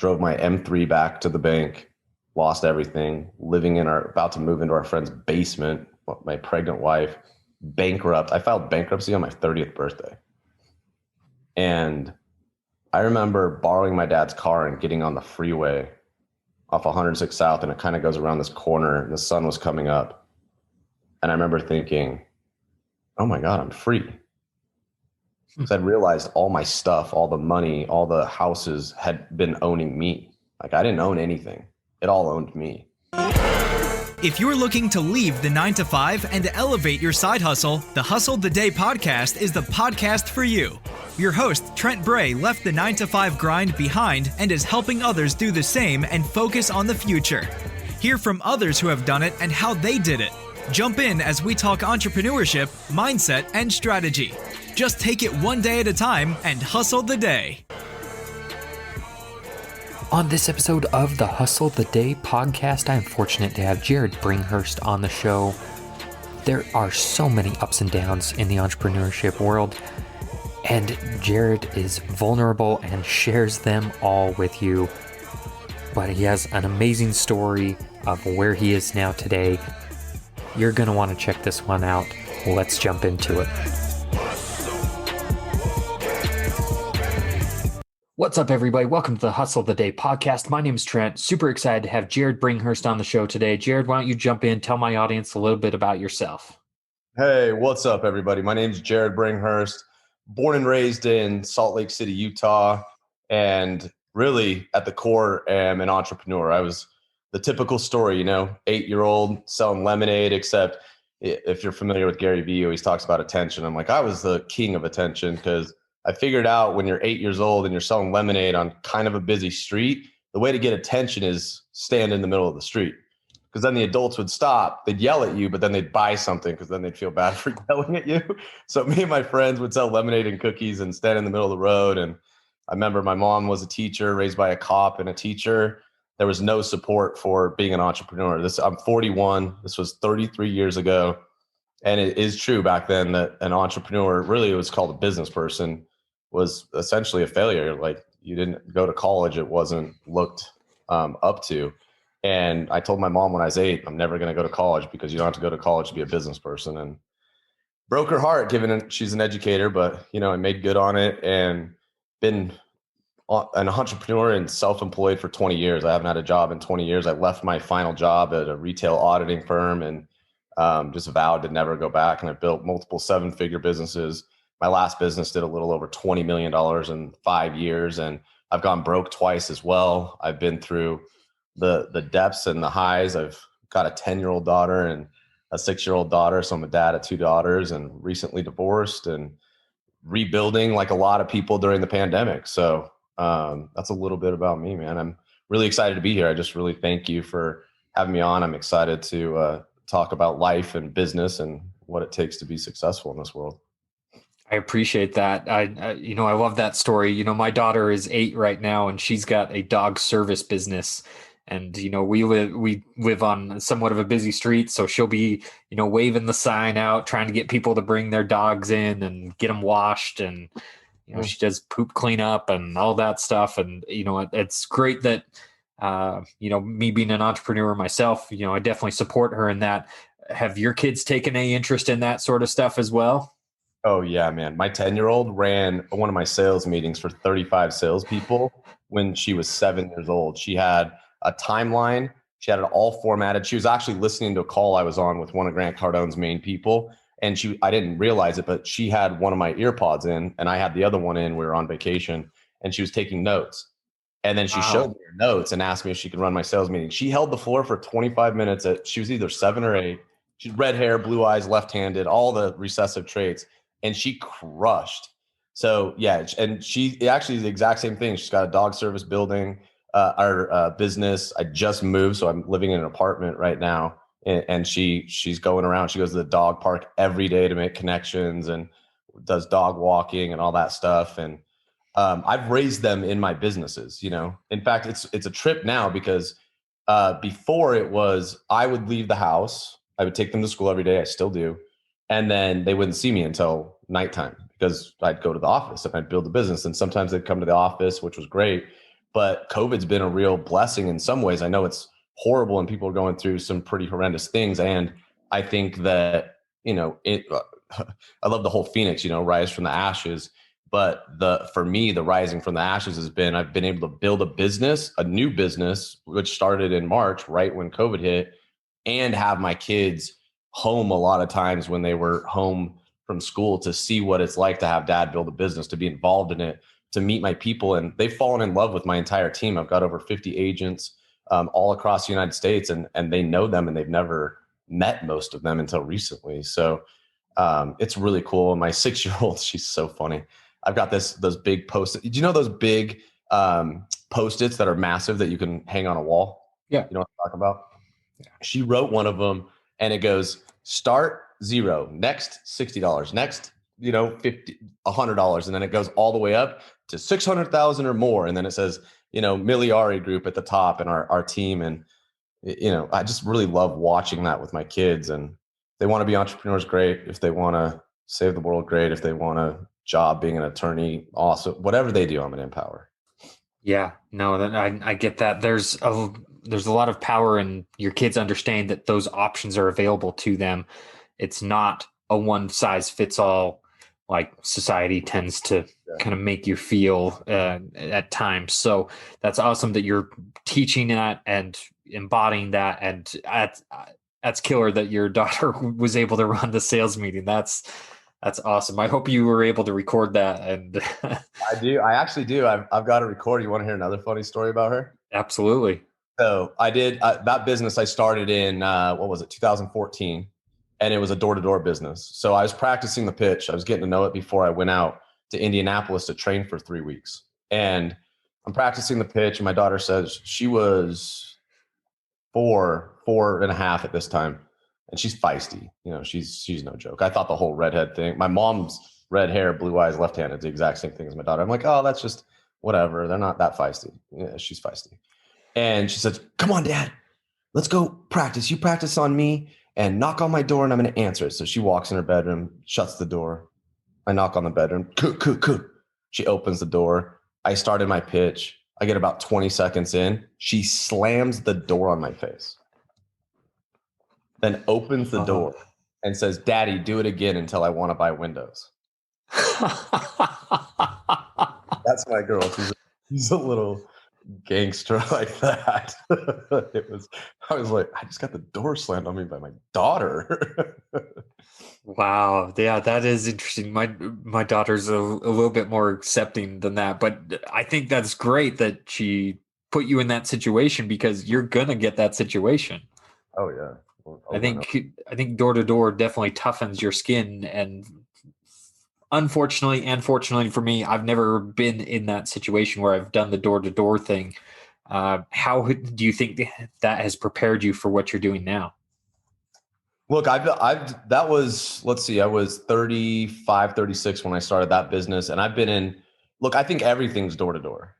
drove my M3 back to the bank, lost everything, about to move into our friend's basement, my pregnant wife, bankrupt. I filed bankruptcy on my 30th birthday. And I remember borrowing my dad's car and getting on the freeway off 106 South, and it kind of goes around this corner and the sun was coming up. And I remember thinking, oh my God, I'm free. Because I'd realized all my stuff, all the money, all the houses had been owning me. Like I didn't own anything. It all owned me. If you're looking to leave the 9-to-5 and elevate your side hustle, the Hustle the Day podcast is the podcast for you. Your host, Trent Bray, left the 9-to-5 grind behind and is helping others do the same and focus on the future. Hear from others who have done it and how they did it. Jump in as we talk entrepreneurship, mindset, and strategy. Just take it one day at a time and hustle the day. On this episode of the Hustle the Day podcast, I am fortunate to have Jared Bringhurst on the show. There are so many ups and downs in the entrepreneurship world, and Jared is vulnerable and shares them all with you. But he has an amazing story of where he is now today. You're going to want to check this one out. Let's jump into it. What's up, everybody? Welcome to the Hustle the Day podcast. My name is Trent. Super excited to have Jared Bringhurst on the show today. Jared, why don't you jump in, tell my audience a little bit about yourself. Hey, what's up, everybody? My name is Jared Bringhurst, born and raised in Salt Lake City, Utah, and really at the core am an entrepreneur. I was the typical story, 8-year-old selling lemonade, except if you're familiar with Gary Vee, he always talks about attention. I'm like, I was the king of attention because I figured out when you're 8 years old and you're selling lemonade on kind of a busy street, the way to get attention is stand in the middle of the street. Because then the adults would stop, they'd yell at you, but then they'd buy something because then they'd feel bad for yelling at you. So me and my friends would sell lemonade and cookies and stand in the middle of the road. And I remember my mom was a teacher, raised by a cop and a teacher. There was no support for being an entrepreneur. I'm 41. This was 33 years ago. And it is true back then that an entrepreneur, really it was called a business person, was essentially a failure. Like you didn't go to college. It wasn't looked up to. And I told my mom when I was 8, I'm never going to go to college because you don't have to go to college to be a business person. And broke her heart given she's an educator, but I made good on it and been an entrepreneur and self-employed for 20 years. I haven't had a job in 20 years. I left my final job at a retail auditing firm and just vowed to never go back. And I built multiple 7-figure businesses. My last business did a little over $20 million in 5 years, and I've gone broke twice as well. I've been through the depths and the highs. I've got a 10-year-old daughter and a 6-year-old daughter, so I'm a dad of 2 daughters and recently divorced and rebuilding like a lot of people during the pandemic. So that's a little bit about me, man. I'm really excited to be here. I just really thank you for having me on. I'm excited to talk about life and business and what it takes to be successful in this world. I appreciate that. I love that story. My daughter is 8 right now, and she's got a dog service business. And we live on somewhat of a busy street, so she'll be waving the sign out, trying to get people to bring their dogs in and get them washed. And she does poop cleanup and all that stuff. And it's great that me being an entrepreneur myself, I definitely support her in that. Have your kids taken any interest in that sort of stuff as well? Oh yeah, man. My 10-year-old ran one of my sales meetings for 35 salespeople when she was 7 years old. She had a timeline. She had it all formatted. She was actually listening to a call I was on with one of Grant Cardone's main people. And I didn't realize it, but she had one of my ear pods in and I had the other one in. We were on vacation and she was taking notes. And then she showed me her notes and asked me if she could run my sales meeting. She held the floor for 25 minutes. She was either 7 or 8. She had red hair, blue eyes, left-handed, all the recessive traits. And she crushed. So yeah, and she actually is the exact same thing. She's got a dog service building, our business. I just moved, so I'm living in an apartment right now. And she's going around. She goes to the dog park every day to make connections and does dog walking and all that stuff. And I've raised them in my businesses. In fact, it's a trip now because before it was I would leave the house. I would take them to school every day. I still do. And then they wouldn't see me until nighttime because I'd go to the office and I'd build a business. And sometimes they'd come to the office, which was great. but COVID's been a real blessing in some ways. I know it's horrible and people are going through some pretty horrendous things. And I think that, I love the whole Phoenix, rise from the ashes. But for me, the rising from the ashes has been, I've been able to build a new business, which started in March, right when COVID hit, and have my kids home a lot of times when they were home from school to see what it's like to have dad build a business, to be involved in it, to meet my people. And they've fallen in love with my entire team. I've got over 50 agents all across the United States, and they know them, and they've never met most of them until recently. So it's really cool. And my 6-year-old, she's so funny. I've got those big post-its. Do you know those big post-its that are massive that you can hang on a wall? Yeah. You know what I'm talking about? Yeah. She wrote one of them, and it goes, start $0, next $60, next, $50, $100. And then it goes all the way up to 600,000 or more. And then it says, Miliare group at the top and our team. And, I just really love watching that with my kids. And they want to be entrepreneurs, great. If they want to save the world, great. If they want a job being an attorney, awesome. Whatever they do, I'm going to empower. Yeah, no, I get that. There's a lot of power in your kids understand that those options are available to them. It's not a one size fits all like society tends to kind of make you feel at times. So that's awesome that you're teaching that and embodying that. And that's killer that your daughter was able to run the sales meeting. That's awesome. I hope you were able to record that. And I do. I actually do. I've got a record. You want to hear another funny story about her? Absolutely. So I did that business. I started in 2014, and it was a door-to-door business. So I was practicing the pitch. I was getting to know it before I went out to Indianapolis to train for 3 weeks. And I'm practicing the pitch, and my daughter says she was 4.5 at this time. And she's feisty, she's no joke. I thought the whole redhead thing, my mom's red hair, blue eyes, left-handed, the exact same thing as my daughter. I'm like, oh, that's just whatever. They're not that feisty. Yeah, she's feisty. And she says, come on, Dad, let's go practice. You practice on me and knock on my door and I'm going to answer it. So she walks in her bedroom, shuts the door. I knock on the bedroom. She opens the door. I started my pitch. I get about 20 seconds in. She slams the door on my face. Then opens the door and says, Daddy, do it again until I want to buy windows. That's my girl. She's a little gangster like that. I was like, I just got the door slammed on me by my daughter. Wow. Yeah, that is interesting. My daughter's a little bit more accepting than that, but I think that's great that she put you in that situation because you're going to get that situation. Oh yeah. I think door to door definitely toughens your skin, and unfortunately and fortunately for me, I've never been in that situation where I've done the door to door thing. How do you think that has prepared you for what you're doing now? Look, that was, let's see, I was 35, 36 when I started that business, and I've been in. Look, I think everything's door to door.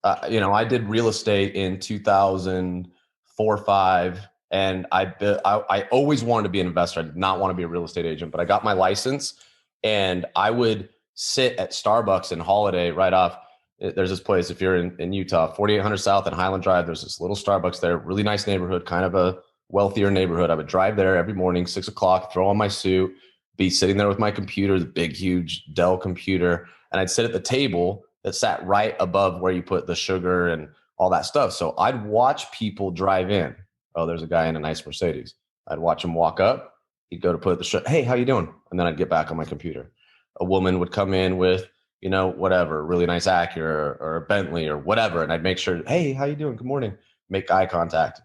I did real estate in 2004, 5. And I always wanted to be an investor. I did not want to be a real estate agent, but I got my license, and I would sit at Starbucks in Holiday right off. There's this place, if you're in Utah, 4800 South and Highland Drive, there's this little Starbucks there, really nice neighborhood, kind of a wealthier neighborhood. I would drive there every morning, 6 o'clock, throw on my suit, be sitting there with my computer, the big, huge Dell computer. And I'd sit at the table that sat right above where you put the sugar and all that stuff. So I'd watch people drive in. Oh, there's a guy in a nice Mercedes. I'd watch him walk up. He'd go to put the hey, how you doing? And then I'd get back on my computer. A woman would come in with, whatever, really nice Acura or a Bentley or whatever. And I'd make sure, hey, how you doing? Good morning. Make eye contact.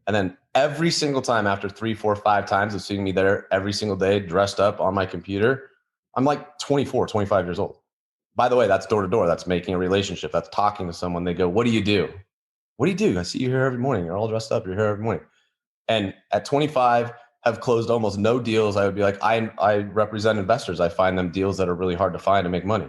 And then every single time after 3, 4, 5 times of seeing me there every single day dressed up on my computer, I'm like 24, 25 years old. By the way, that's door to door. That's making a relationship. That's talking to someone. They go, what do you do? What do you do? I see you here every morning. You're all dressed up. You're here every morning. And at 25, have closed almost no deals. I would be like, I represent investors. I find them deals that are really hard to find to make money.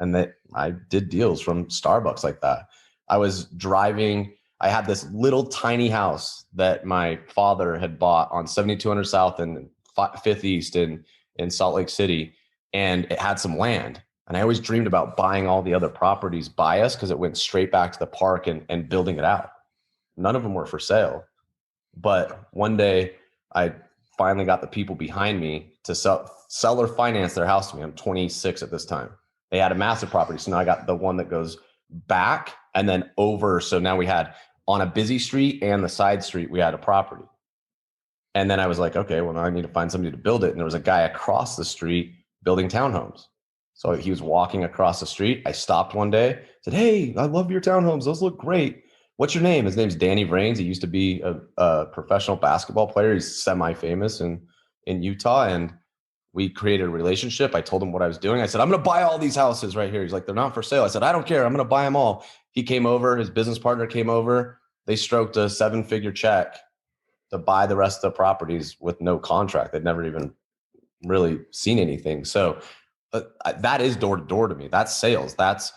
And I did deals from Starbucks like that. I was driving. I had this little tiny house that my father had bought on 7200 South and 5th East in Salt Lake City. And it had some land. And I always dreamed about buying all the other properties by us because it went straight back to the park and building it out. None of them were for sale. But one day I finally got the people behind me to sell or finance their house to me. I'm 26 at this time. They had a massive property. So now I got the one that goes back and then over. So now we had on a busy street and the side street, we had a property. And then I was like, okay, well, now I need to find somebody to build it. And there was a guy across the street building townhomes. So he was walking across the street. I stopped one day, said, hey, I love your townhomes. Those look great. What's your name? His name's Danny Vrains. He used to be a professional basketball player. He's semi-famous in Utah. And we created a relationship. I told him what I was doing. I said, I'm going to buy all these houses right here. He's like, they're not for sale. I said, I don't care. I'm going to buy them all. He came over. His business partner came over. They stroked a 7-figure check to buy the rest of the properties with no contract. They'd never even really seen anything. So that is door to door to me. That's sales. That's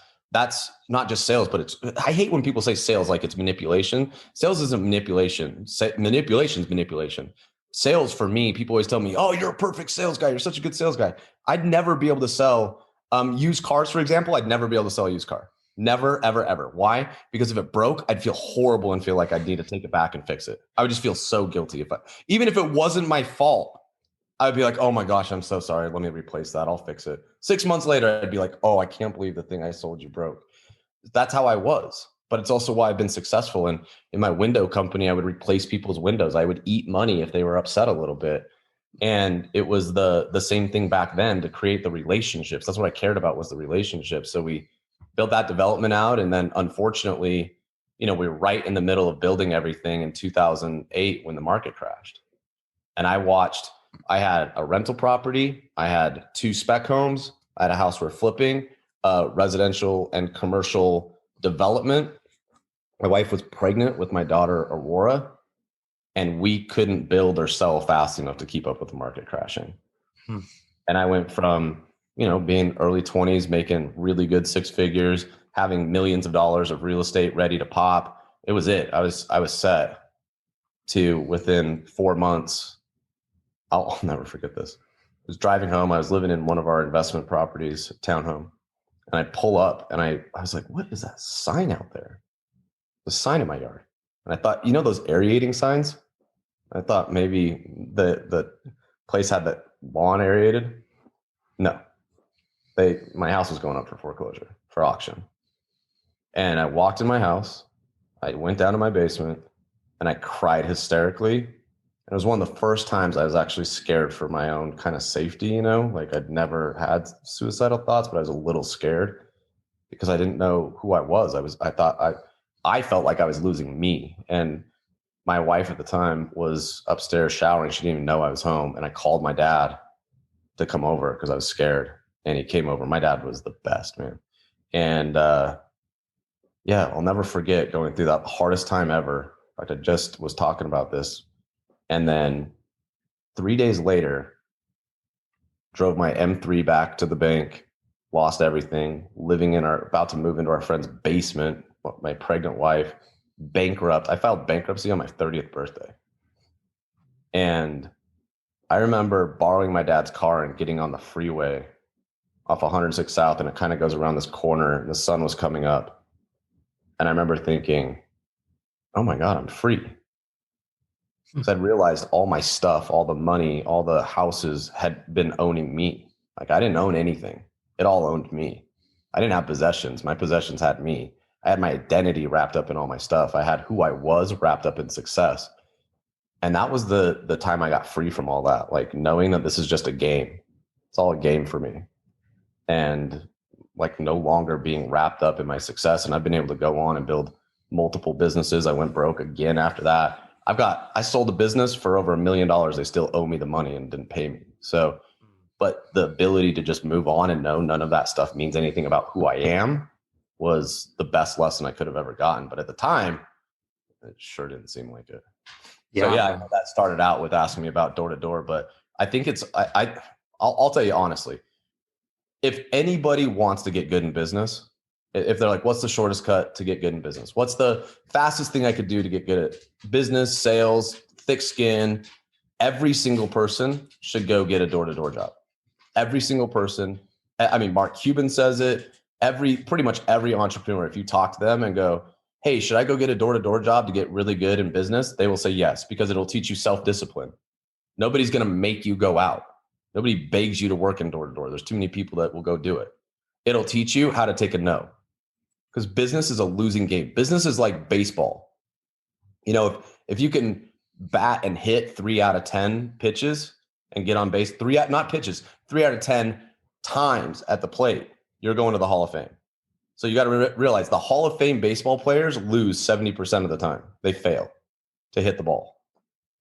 not just sales, but I hate when people say sales like it's manipulation. Sales isn't manipulation. Manipulation is manipulation. Sales for me, people always tell me, oh, you're a perfect sales guy. You're such a good sales guy. I'd never be able to sell used cars, for example. I'd never be able to sell a used car. Never, ever, ever. Why? Because if it broke, I'd feel horrible and feel like I'd need to take it back and fix it. I would just feel so guilty. Even if it wasn't my fault, I'd be like, oh my gosh, I'm so sorry. Let me replace that. I'll fix it. 6 months later, I'd be like, oh, I can't believe the thing I sold you broke. That's how I was. But it's also why I've been successful. And in my window company, I would replace people's windows. I would eat money if they were upset a little bit. And it was the same thing back then to create the relationships. That's what I cared about, was the relationships. So we built that development out. And then unfortunately, we were right in the middle of building everything in 2008 when the market crashed. And I had a rental property. I had 2 spec homes. I had a house we're flipping, residential and commercial development. My wife was pregnant with my daughter, Aurora, and we couldn't build or sell fast enough to keep up with the market crashing. And I went from, being early 20s, making really good 6 figures, having millions of dollars of real estate ready to pop. It was it. I was set, to within 4 months. I'll never forget this. I was driving home. I was living in one of our investment properties, townhome. And I pull up and I was like, what is that sign out there? The sign in my yard. And I thought, those aerating signs? I thought maybe the place had the lawn aerated. No. My house was going up for foreclosure, for auction. And I walked in my house. I went down to my basement and I cried hysterically. It was one of the first times I was actually scared for my own kind of safety, like I'd never had suicidal thoughts, but I was a little scared because I didn't know who I was. I felt like I was losing me. And my wife at the time was upstairs showering. She didn't even know I was home. And I called my dad to come over because I was scared. And he came over. My dad was the best, man. And I'll never forget going through that hardest time ever. In fact, I just was talking about this. And then 3 days later, drove my M3 back to the bank, lost everything, about to move into our friend's basement, my pregnant wife, bankrupt. I filed bankruptcy on my 30th birthday. And I remember borrowing my dad's car and getting on the freeway off 106 South, and it kind of goes around this corner, and the sun was coming up. And I remember thinking, oh my God, I'm free. Because I'd realized all my stuff, all the money, all the houses had been owning me. Like I didn't own anything. It all owned me. I didn't have possessions. My possessions had me. I had my identity wrapped up in all my stuff. I had who I was wrapped up in success. And that was the time I got free from all that, like knowing that this is just a game. It's all a game for me. And like no longer being wrapped up in my success. And I've been able to go on and build multiple businesses. I went broke again after that. I sold a business for over $1 million. They still owe me the money and didn't pay me. So, but the ability to just move on and know none of that stuff means anything about who I am was the best lesson I could have ever gotten. But at the time, it sure didn't seem like it. Yeah. So I know that started out with asking me about door to door, but I think I'll tell you honestly, if anybody wants to get good in business, if they're like, what's the shortest cut to get good in business? What's the fastest thing I could do to get good at business, sales, thick skin? Every single person should go get a door-to-door job. Every single person, I mean, Mark Cuban says it. Pretty much every entrepreneur, if you talk to them and go, hey, should I go get a door-to-door job to get really good in business? They will say yes, because it'll teach you self-discipline. Nobody's going to make you go out. Nobody begs you to work in door-to-door. There's too many people that will go do it. It'll teach you how to take a no, because business is a losing game. Business is like baseball. You know, if you can bat and hit 3 out of 10 pitches and get on base, 3 out of 10 times at the plate, you're going to the Hall of Fame. So you got to realize the Hall of Fame baseball players lose 70% of the time. They fail to hit the ball.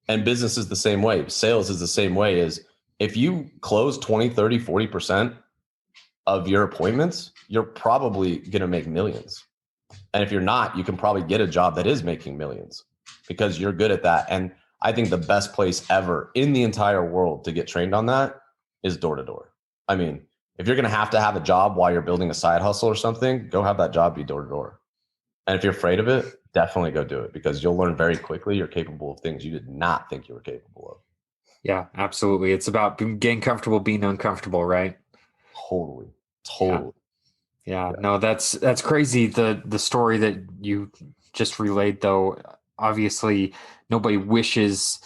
And business is the same way. Sales is the same way. Is if you close 20, 30, 40% of your appointments, you're probably going to make millions. And if you're not, you can probably get a job that is making millions because you're good at that. And I think the best place ever in the entire world to get trained on that is door to door. I mean, if you're going to have a job while you're building a side hustle or something, go have that job be door to door. And if you're afraid of it, definitely go do it, because you'll learn very quickly you're capable of things you did not think you were capable of. Yeah, absolutely. It's about getting comfortable being uncomfortable, right? Totally. Yeah. No, that's crazy. The story that you just relayed, though, obviously nobody wishes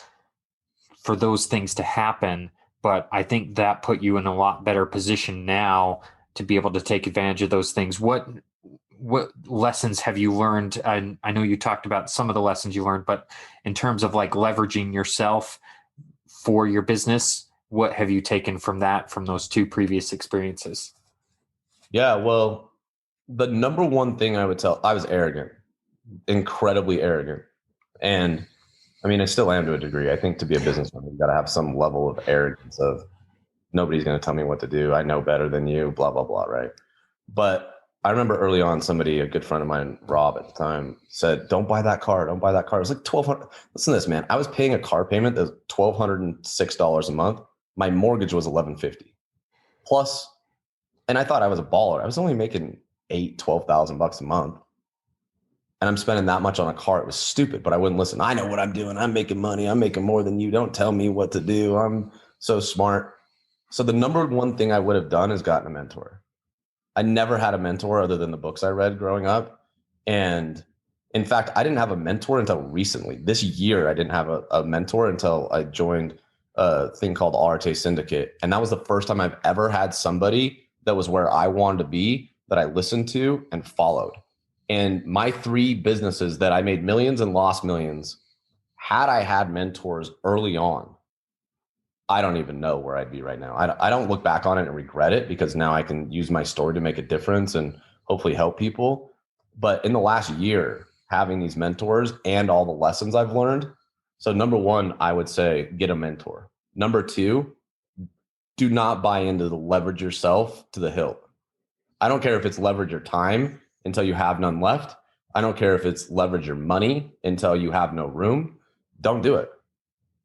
for those things to happen. But I think that put you in a lot better position now to be able to take advantage of those things. What lessons have you learned? I know you talked about some of the lessons you learned, but in terms of like leveraging yourself for your business, what have you taken from those 2 previous experiences? Yeah, well, the number one thing I would tell, I was arrogant, incredibly arrogant. And I mean, I still am to a degree. I think to be a businessman, you've got to have some level of arrogance of nobody's going to tell me what to do. I know better than you, blah, blah, blah, right? But I remember early on, a good friend of mine, Rob at the time, said, don't buy that car. Don't buy that car. It was like $1,200. Listen to this, man. I was paying a car payment that was $1,206 a month. My mortgage was $1,150 plus. And I thought I was a baller. I was only making $12,000 a month. And I'm spending that much on a car. It was stupid, but I wouldn't listen. I know what I'm doing. I'm making money. I'm making more than you. Don't tell me what to do. I'm so smart. So the number one thing I would have done is gotten a mentor. I never had a mentor other than the books I read growing up. And in fact, I didn't have a mentor until recently. This year, I didn't have a mentor until I joined a thing called Arte Syndicate. And that was the first time I've ever had somebody that was where I wanted to be, that I listened to and followed. And my 3 businesses that I made millions and lost millions, had I had mentors early on, I don't even know where I'd be right now. I don't look back on it and regret it, because now I can use my story to make a difference and hopefully help people. But in the last year, having these mentors and all the lessons I've learned. So number 1, I would say get a mentor. Number 2, do not buy into the leverage yourself to the hilt. I don't care if it's leverage your time until you have none left. I don't care if it's leverage your money until you have no room. Don't do it.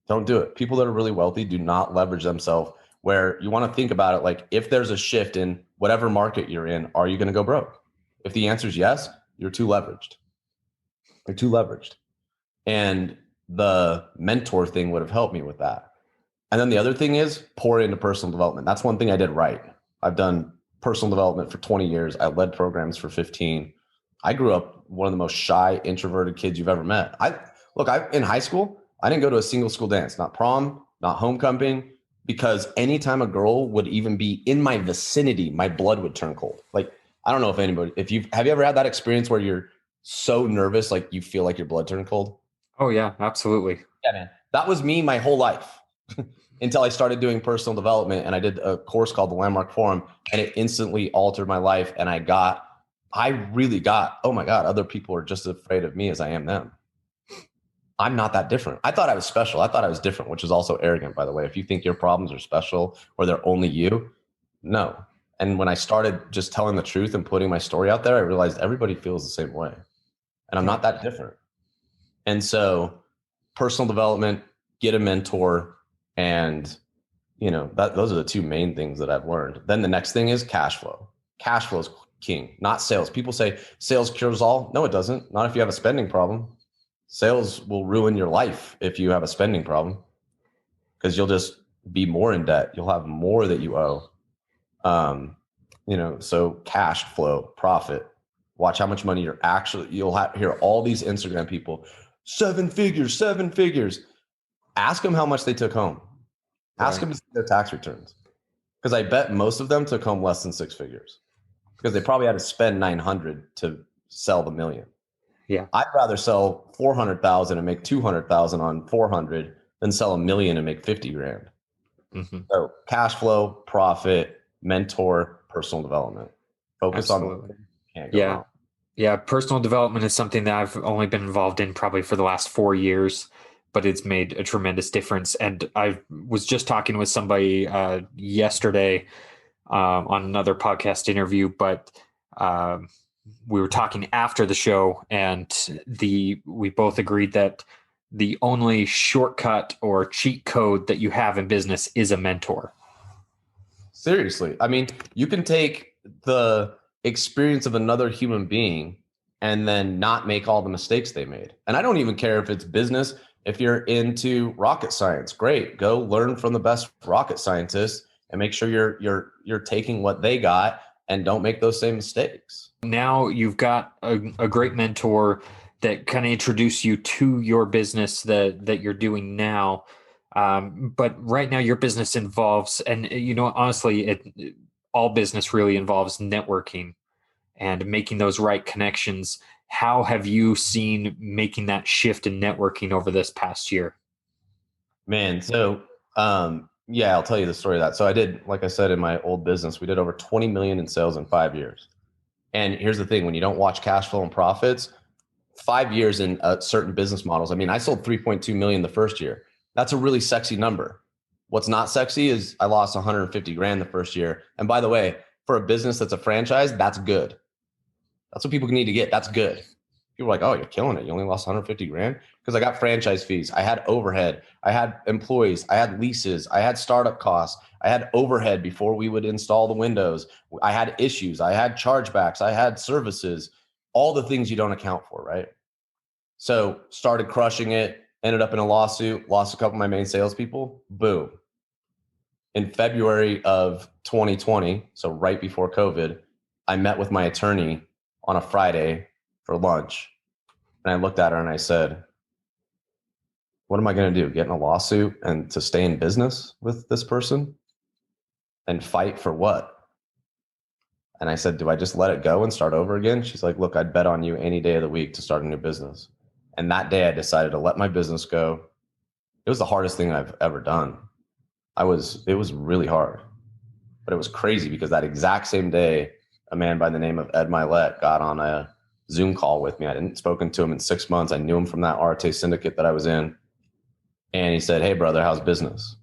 Don't do it. People that are really wealthy do not leverage themselves, where you want to think about it like, if there's a shift in whatever market you're in, are you going to go broke? If the answer is yes, you're too leveraged. You're too leveraged. And the mentor thing would have helped me with that. And then the other thing is pour into personal development. That's one thing I did right. I've done personal development for 20 years. I led programs for 15. I grew up one of the most shy, introverted kids you've ever met. In high school, I didn't go to a single school dance, not prom, not homecoming, because anytime a girl would even be in my vicinity, my blood would turn cold. Like, I don't know have you ever had that experience where you're so nervous, like you feel like your blood turned cold? Oh yeah, absolutely. Yeah, man. That was me my whole life until I started doing personal development, and I did a course called the Landmark Forum, and it instantly altered my life. And I really got, oh my God, other people are just as afraid of me as I am them. I'm not that different. I thought I was special. I thought I was different, which is also arrogant, by the way. If you think your problems are special or they're only you, no. And when I started just telling the truth and putting my story out there, I realized everybody feels the same way. And I'm not that different. And so personal development, get a mentor, and those are the 2 main things that I've learned. Then the next thing is cash flow. Cash flow is king, not sales. People say sales cures all. No, it doesn't. Not if you have a spending problem. Sales will ruin your life if you have a spending problem, because you'll just be more in debt. You'll have more that you owe. So cash flow, profit, watch how much money you'll hear all these Instagram people, 7 figures. Ask them how much they took home. Ask them to see their tax returns. Because I bet most of them took home less than 6 figures because they probably had to spend 900 to sell the million. Yeah. I'd rather sell 400,000 and make 200,000 on 400 than sell $1 million and make 50 grand. Mm-hmm. So cash flow, profit, mentor, personal development. Focus Absolutely. on can't go wrong. Yeah. Personal development is something that I've only been involved in probably for the last 4 years, but it's made a tremendous difference. And I was just talking with somebody yesterday on another podcast interview, but we were talking after the show, and we both agreed that the only shortcut or cheat code that you have in business is a mentor. Seriously. I mean, you can take the experience of another human being and then not make all the mistakes they made. And I don't even care if it's business. If you're into rocket science, great. Go learn from the best rocket scientists and make sure you're taking what they got and don't make those same mistakes. Now you've got a great mentor that kind of introduced you to your business that you're doing now. But right now your business involves, and honestly, all business really involves networking and making those right connections. How have you seen making that shift in networking over this past year? Man, so yeah, I'll tell you the story of that. So I did, like I said, in my old business, we did over 20 million in sales in 5 years. And here's the thing, when you don't watch cash flow and profits, 5 years in certain business models. I mean, I sold 3.2 million the first year. That's a really sexy number. What's not sexy is I lost 150 grand the first year. And by the way, for a business that's a franchise, that's good. That's what people need to get. That's good. People are like, oh, you're killing it. You only lost 150 grand? Because I got franchise fees. I had overhead. I had employees. I had leases. I had startup costs. I had overhead before we would install the windows. I had issues. I had chargebacks. I had services, all the things you don't account for, right? So started crushing it, ended up in a lawsuit, lost a couple of my main salespeople. Boom. In February of 2020, so right before COVID, I met with my attorney on a Friday for lunch. And I looked at her and I said, what am I going to do? Get in a lawsuit and to stay in business with this person and fight for what? And I said, do I just let it go and start over again? She's like, look, I'd bet on you any day of the week to start a new business. And that day I decided to let my business go. It was the hardest thing I've ever done. It was really hard, but it was crazy because that exact same day, a man by the name of Ed Milet got on a Zoom call with me. I hadn't spoken to him in 6 months. I knew him from that Arte syndicate that I was in. And he said, hey, brother, how's business?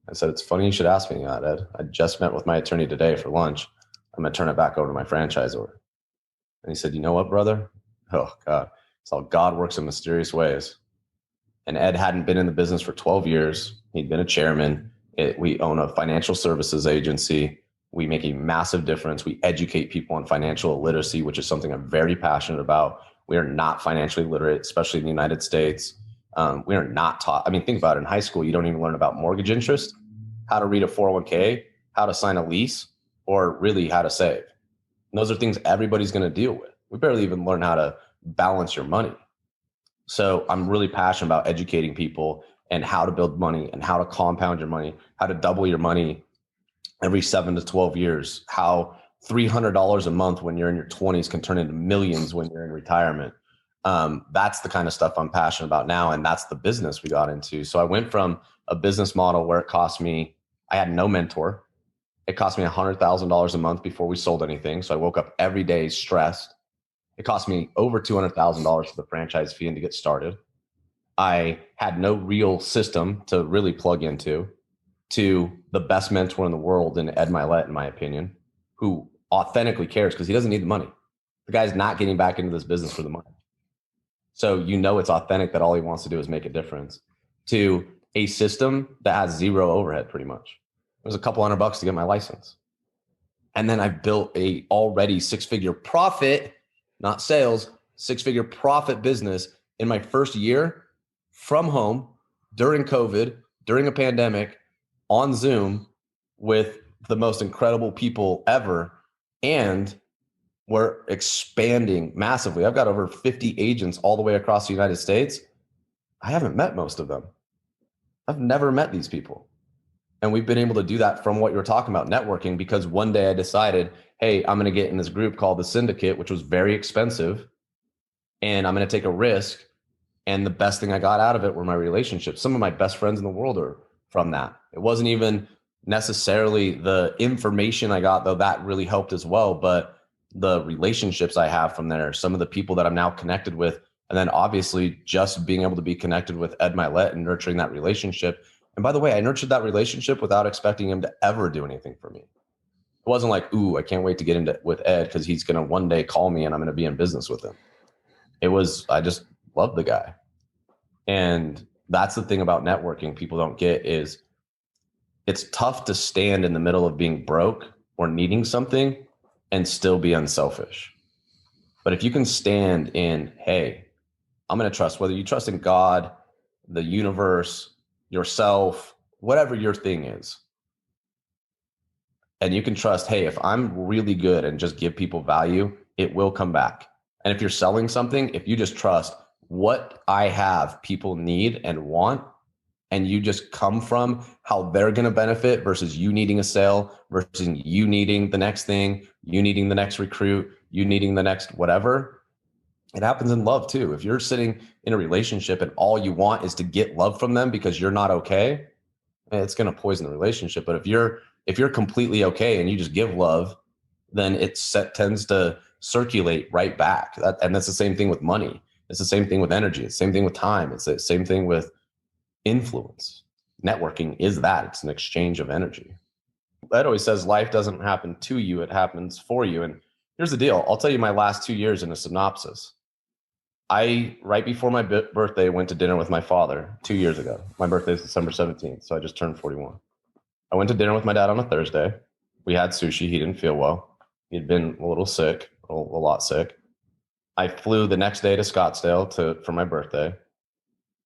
I said, it's funny you should ask me that, Ed. I just met with my attorney today for lunch. I'm going to turn it back over to my franchisor. And he said, you know what, brother? Oh, God. It's how God works in mysterious ways. And Ed hadn't been in the business for 12 years. He'd been a chairman. We own a financial services agency. We make a massive difference. We educate people on financial literacy, which is something I'm very passionate about. We are not financially literate, especially in the United States. We are not taught. I mean, think about it. In high school, you don't even learn about mortgage interest, how to read a 401k, how to sign a lease, or really how to save. And those are things everybody's going to deal with. We barely even learn how to balance your money. So I'm really passionate about educating people and how to build money and how to compound your money, how to double your money every 7 to 12 years, how $300 a month when you're in your 20s can turn into millions when you're in retirement. That's the kind of stuff I'm passionate about now. And that's the business we got into. So I went from a business model where I had no mentor. It cost me $100,000 a month before we sold anything. So I woke up every day stressed. It cost me over $200,000 for the franchise fee and to get started. I had no real system to really plug into, to the best mentor in the world in Ed Milet, in my opinion, who authentically cares because he doesn't need the money. The guy's not getting back into this business for the money. So it's authentic that all he wants to do is make a difference, to a system that has zero overhead pretty much. It was a couple $100 to get my license. And then I built a already 6-figure profit, not sales, 6-figure profit business in my first year from home during COVID, during a pandemic, on Zoom with the most incredible people ever. And we're expanding massively. I've got over 50 agents all the way across the United States. I haven't met most of them. I've never met these people. And we've been able to do that from what you were talking about, networking, because one day I decided, hey, I'm going to get in this group called the Syndicate, which was very expensive. And I'm going to take a risk. And the best thing I got out of it were my relationships. Some of my best friends in the world are from that. It wasn't even necessarily the information I got, though that really helped as well. But the relationships I have from there, some of the people that I'm now connected with, and then obviously just being able to be connected with Ed Milet and nurturing that relationship. And by the way, I nurtured that relationship without expecting him to ever do anything for me. It wasn't like, ooh, I can't wait to get into with Ed because he's going to one day call me and I'm going to be in business with him. It was, I just love the guy. And that's the thing about networking people don't get is it's tough to stand in the middle of being broke or needing something and still be unselfish. But if you can stand in, hey, I'm going to trust, whether you trust in God, the universe, yourself, whatever your thing is. And you can trust, hey, if I'm really good and just give people value, it will come back. And if you're selling something, if you just trust what I have, people need and want, and you just come from how they're going to benefit versus you needing a sale versus you needing the next thing, you needing the next recruit, you needing the next whatever. It happens in love too. If you're sitting in a relationship and all you want is to get love from them because you're not okay, it's going to poison the relationship. But if you're completely okay and you just give love, then tends to circulate right back. And that's the same thing with money. It's the same thing with energy. It's the same thing with time. It's the same thing with influence. Networking is that. It's an exchange of energy. Ed always says life doesn't happen to you, it happens for you. And here's the deal. I'll tell you my last 2 years in a synopsis. Right before my birthday, went to dinner with my father 2 years ago. My birthday is December 17th, so I just turned 41. I went to dinner with my dad on a Thursday. We had sushi. He didn't feel well. He'd been a little sick, a lot sick. I flew the next day to Scottsdale for my birthday.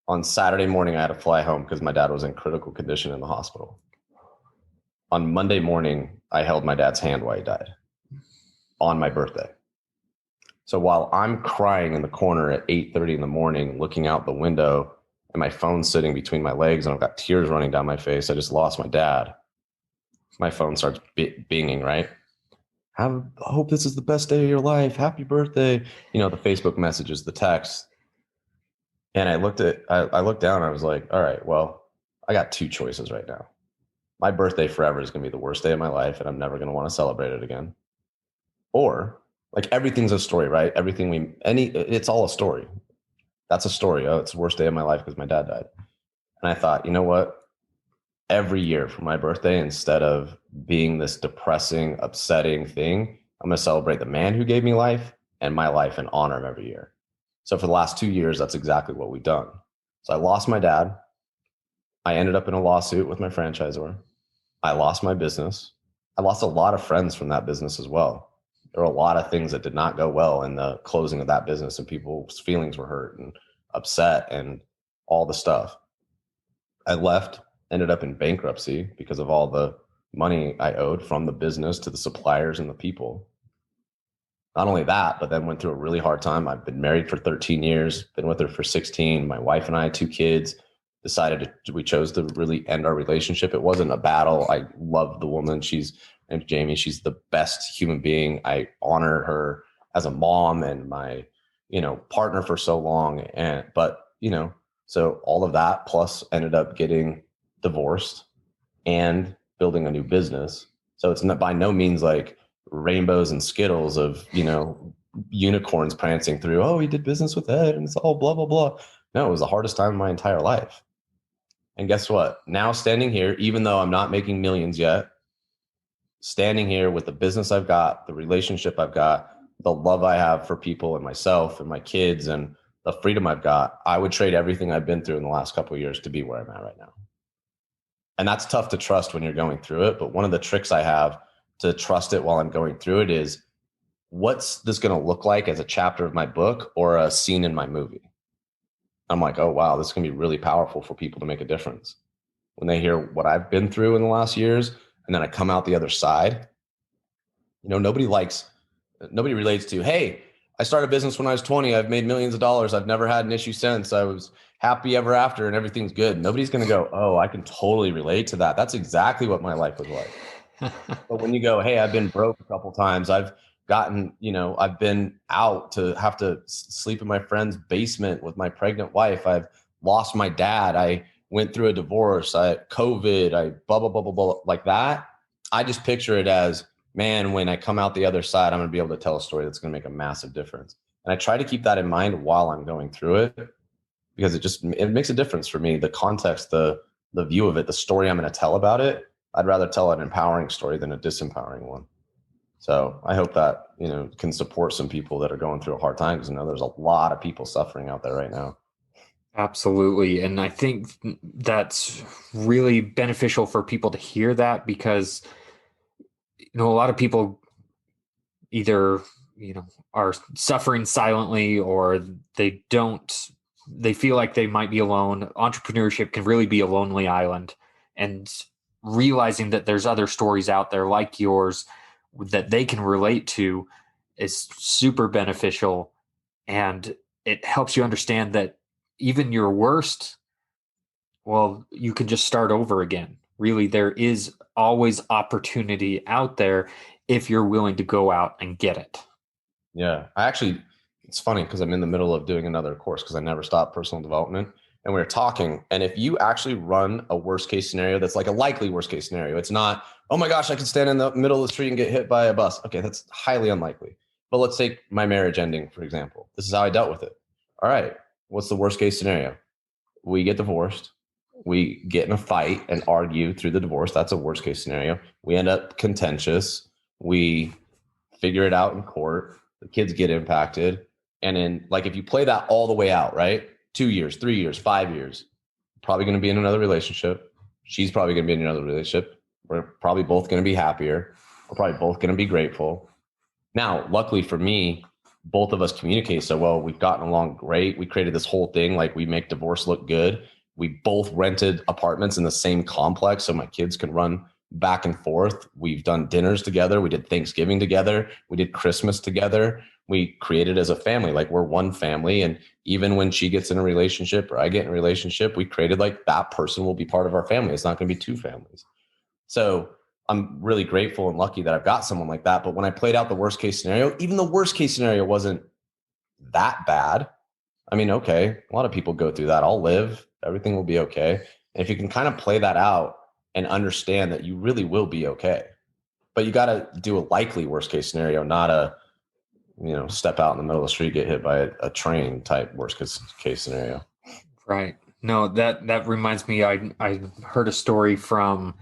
On Saturday morning, I had to fly home because my dad was in critical condition in the hospital. On Monday morning, I held my dad's hand while he died on my birthday. So while I'm crying in the corner at 8:30 in the morning, looking out the window and my phone's sitting between my legs and I've got tears running down my face, I just lost my dad. My phone starts binging, right? I hope this is the best day of your life. Happy birthday. You know, the Facebook messages, the text. And I looked down and I was like, all right, well, I got two choices right now. My birthday forever is going to be the worst day of my life and I'm never going to want to celebrate it again. Or like everything's a story, right? It's all a story. That's a story. Oh, it's the worst day of my life because my dad died. And I thought, you know what? Every year for my birthday, instead of being this depressing, upsetting thing, I'm going to celebrate the man who gave me life and my life and honor him every year. So for the last 2 years, that's exactly what we've done. So I lost my dad. I ended up in a lawsuit with my franchisor. I lost my business. I lost a lot of friends from that business as well. There were a lot of things that did not go well in the closing of that business and people's feelings were hurt and upset and all the stuff. I left, ended up in bankruptcy because of all the money I owed from the business to the suppliers and the people. Not only that, but then went through a really hard time. I've been married for 13 years, been with her for 16. My wife and I, 2 kids, we chose to really end our relationship. It wasn't a battle. I love the woman. She's named Jamie. She's the best human being. I honor her as a mom and my, partner for so long. So all of that plus ended up getting divorced and building a new business. So it's not by no means like rainbows and skittles of, unicorns prancing through, oh, he did business with Ed and it's all blah, blah, blah. No, it was the hardest time of my entire life. And guess what? Now standing here, even though I'm not making millions yet, standing here with the business I've got, the relationship I've got, the love I have for people and myself and my kids and the freedom I've got, I would trade everything I've been through in the last couple of years to be where I'm at right now. And that's tough to trust when you're going through it. But one of the tricks I have to trust it while I'm going through it is, what's this going to look like as a chapter of my book or a scene in my movie? I'm like, oh, wow, this is going to be really powerful for people to make a difference. When they hear what I've been through in the last years, and then I come out the other side, Nobody relates to, hey, I started a business when I was 20. I've made millions of dollars. I've never had an issue since. I was happy ever after and everything's good. Nobody's going to go, oh, I can totally relate to that. That's exactly what my life was like. But when you go, hey, I've been broke a couple times. I've gotten, I've been out to have to sleep in my friend's basement with my pregnant wife. I've lost my dad. I went through a divorce. I COVID. I blah, blah, blah, blah, blah, like that. I just picture it as, man, when I come out the other side, I'm going to be able to tell a story that's going to make a massive difference. And I try to keep that in mind while I'm going through it, because it makes a difference for me. The context, the view of it, the story I'm going to tell about it. I'd rather tell an empowering story than a disempowering one. So I hope that, can support some people that are going through a hard time, because there's a lot of people suffering out there right now. Absolutely. And I think that's really beneficial for people to hear that, because, a lot of people either, are suffering silently, or they feel like they might be alone. Entrepreneurship can really be a lonely island, and realizing that there's other stories out there like yours that they can relate to is super beneficial. And it helps you understand that even your worst, well, you can just start over again. Really, there is always opportunity out there if you're willing to go out and get it. Yeah. It's funny because I'm in the middle of doing another course, because I never stop personal development. And we were talking, and if you actually run a worst case scenario, that's like a likely worst case scenario, it's not, oh my gosh, I could stand in the middle of the street and get hit by a bus. Okay, that's highly unlikely. But let's take my marriage ending, for example. This is how I dealt with it. All right, what's the worst case scenario? We get divorced. We get in a fight and argue through the divorce. That's a worst case scenario. We end up contentious. We figure it out in court. The kids get impacted. And then, like, if you play that all the way out, right? 2 years, 3 years, 5 years, probably going to be in another relationship. She's probably going to be in another relationship. We're probably both going to be happier. We're probably both going to be grateful. Now, luckily for me, both of us communicate so well. We've gotten along great. We created this whole thing, like, we make divorce look good. We both rented apartments in the same complex so my kids can run back and forth. We've done dinners together. We did Thanksgiving together. We did Christmas together. We created as a family, like, we're one family. And even when she gets in a relationship or I get in a relationship, we created, like, that person will be part of our family. It's not going to be two families. So I'm really grateful and lucky that I've got someone like that. But when I played out the worst case scenario, even the worst case scenario wasn't that bad. I mean, okay, a lot of people go through that. I'll live. Everything will be okay. And if you can kind of play that out and understand that you really will be okay, but you got to do a likely worst case scenario, not a, step out in the middle of the street, get hit by a train type worst case scenario. Right. No, that reminds me, I heard a story from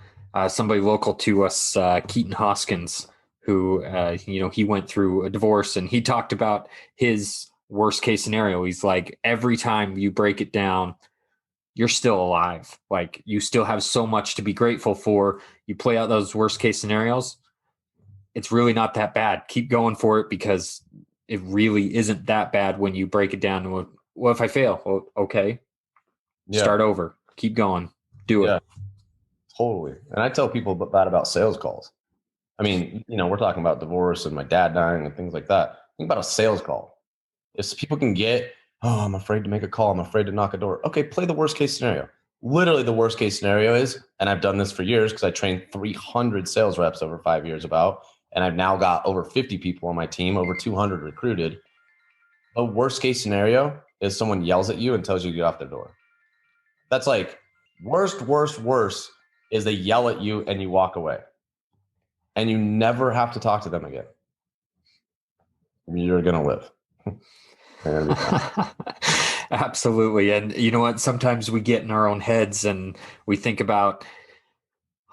somebody local to us, Keaton Hoskins, who, he went through a divorce, and he talked about his worst case scenario. He's like, every time you break it down, you're still alive. Like, you still have so much to be grateful for. You play out those worst case scenarios, it's really not that bad. Keep going for it, because it really isn't that bad when you break it down. Well, if I fail, well, okay, start over, keep going, do it. Totally. And I tell people that about sales calls. I mean, we're talking about divorce and my dad dying and things like that. Think about a sales call. If people can get, oh, I'm afraid to make a call, I'm afraid to knock a door. Okay, play the worst case scenario. Literally the worst case scenario is, and I've done this for years because I trained 300 sales reps over 5 years and I've now got over 50 people on my team, over 200 recruited. The worst case scenario is someone yells at you and tells you to get off their door. That's like worst is they yell at you and you walk away and you never have to talk to them again. You're going to live. Absolutely. And you know what? Sometimes we get in our own heads and we think about,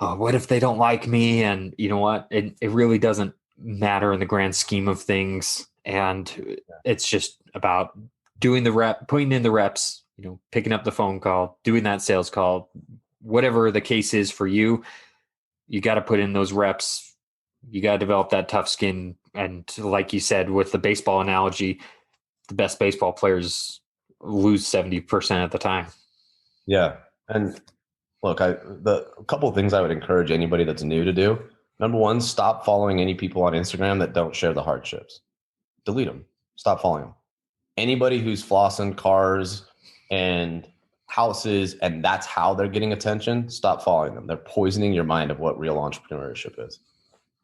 oh, what if they don't like me? And you know what? It really doesn't matter in the grand scheme of things. And it's just about doing putting in the reps, picking up the phone call, doing that sales call, whatever the case is for you. You got to put in those reps. You got to develop that tough skin. And like you said, with the baseball analogy, the best baseball players lose 70% of the time. Yeah. And look, a couple of things I would encourage anybody that's new to do Number one, stop following any people on Instagram that don't share the hardships. Delete them. Stop following them. Anybody who's flossing cars and houses and that's how they're getting attention, stop following them. They're poisoning your mind of what real entrepreneurship is.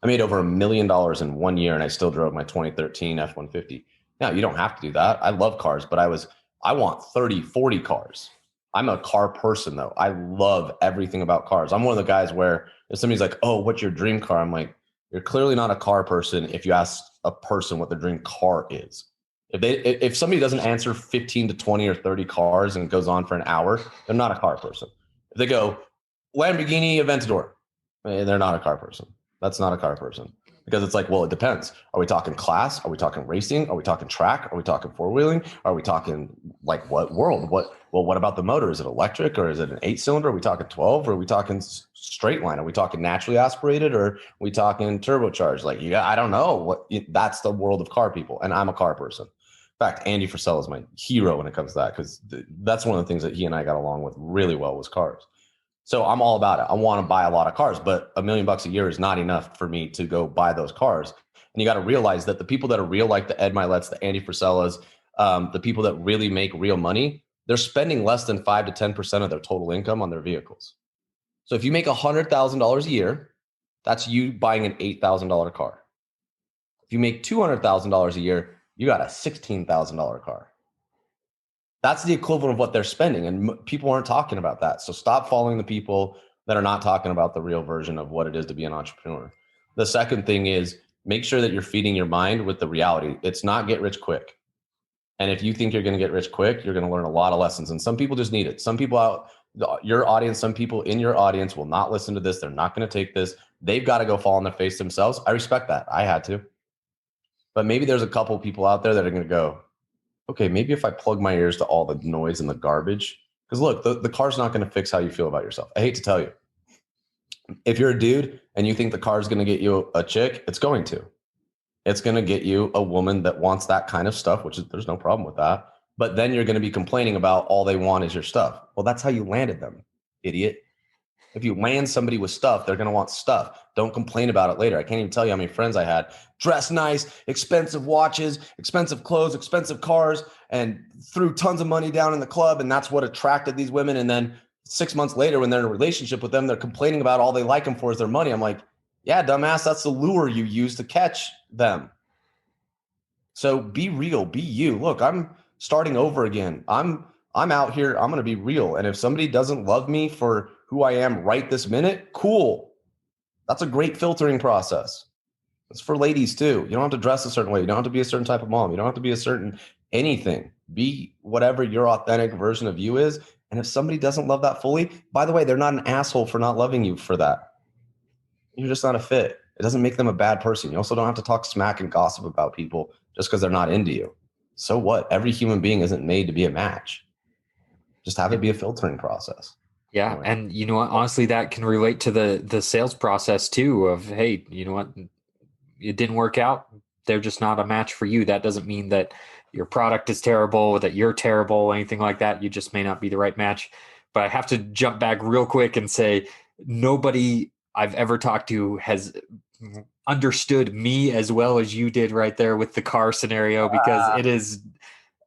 I made over $1 million in 1 year and I still drove my 2013 F-150. Now, you don't have to do that. I love cars, but I want 30, 40 cars. I'm a car person though. I love everything about cars. I'm one of the guys where if somebody's like, oh, what's your dream car? I'm like, you're clearly not a car person if you ask a person what their dream car is. If somebody doesn't answer 15 to 20 or 30 cars and goes on for an hour, they're not a car person. If they go Lamborghini Aventador, they're not a car person. That's not a car person. Because it's like, well, it depends. Are we talking class? Are we talking racing? Are we talking track? Are we talking four-wheeling? Are we talking like what world? What about the motor? Is it electric or is it an 8-cylinder? Are we talking 12 or are we talking straight line? Are we talking naturally aspirated or are we talking turbocharged? Like, I don't know. That's the world of car people. And I'm a car person. In fact, Andy Frisell is my hero when it comes to that because that's one of the things that he and I got along with really well was cars. So I'm all about it. I want to buy a lot of cars, but $1 million a year is not enough for me to go buy those cars. And you got to realize that the people that are real, like the Ed Milet's, the Andy Frisellas, the people that really make real money, they're spending less than 5 to 10% of their total income on their vehicles. So if you make $100,000 a year, that's you buying an $8,000 car. If you make $200,000 a year, you got a $16,000 car. That's the equivalent of what they're spending. And people aren't talking about that. So stop following the people that are not talking about the real version of what it is to be an entrepreneur. The second thing is make sure that you're feeding your mind with the reality. It's not get rich quick. And if you think you're going to get rich quick, you're going to learn a lot of lessons. And some people just need it. Some people out your audience, some people in your audience will not listen to this. They're not going to take this. They've got to go fall on their face themselves. I respect that. I had to. But maybe there's a couple of people out there that are going to go, okay, maybe if I plug my ears to all the noise and the garbage, because look, the car's not going to fix how you feel about yourself. I hate to tell you. If you're a dude and you think the car's going to get you a chick, it's going to. It's going to get you a woman that wants that kind of stuff, which is, there's no problem with that. But then you're going to be complaining about all they want is your stuff. Well, that's how you landed them, idiot. If you land somebody with stuff, they're going to want stuff. Don't complain about it later. I can't even tell you how many friends I had. Dress nice, expensive watches, expensive clothes, expensive cars, and threw tons of money down in the club. And that's what attracted these women. And then 6 months later, when they're in a relationship with them, they're complaining about all they like them for is their money. I'm like, yeah, dumbass, that's the lure you use to catch them. So be real, be you. Look, I'm starting over again. I'm out here. I'm going to be real. And if somebody doesn't love me for who I am right this minute, cool. That's a great filtering process. It's for ladies too. You don't have to dress a certain way. You don't have to be a certain type of mom. You don't have to be a certain anything. Be whatever your authentic version of you is. And if somebody doesn't love that fully, by the way, they're not an asshole for not loving you for that. You're just not a fit. It doesn't make them a bad person. You also don't have to talk smack and gossip about people just because they're not into you. So what? Every human being isn't made to be a match. Just have it be a filtering process. Yeah. Anyway. And you know what, honestly, that can relate to the sales process too of, hey, you know what, it didn't work out. They're just not a match for you. That doesn't mean that your product is terrible, that you're terrible, anything like that. You just may not be the right match. But I have to jump back real quick and say, nobody I've ever talked to has understood me as well as you did right there with the car scenario, because it is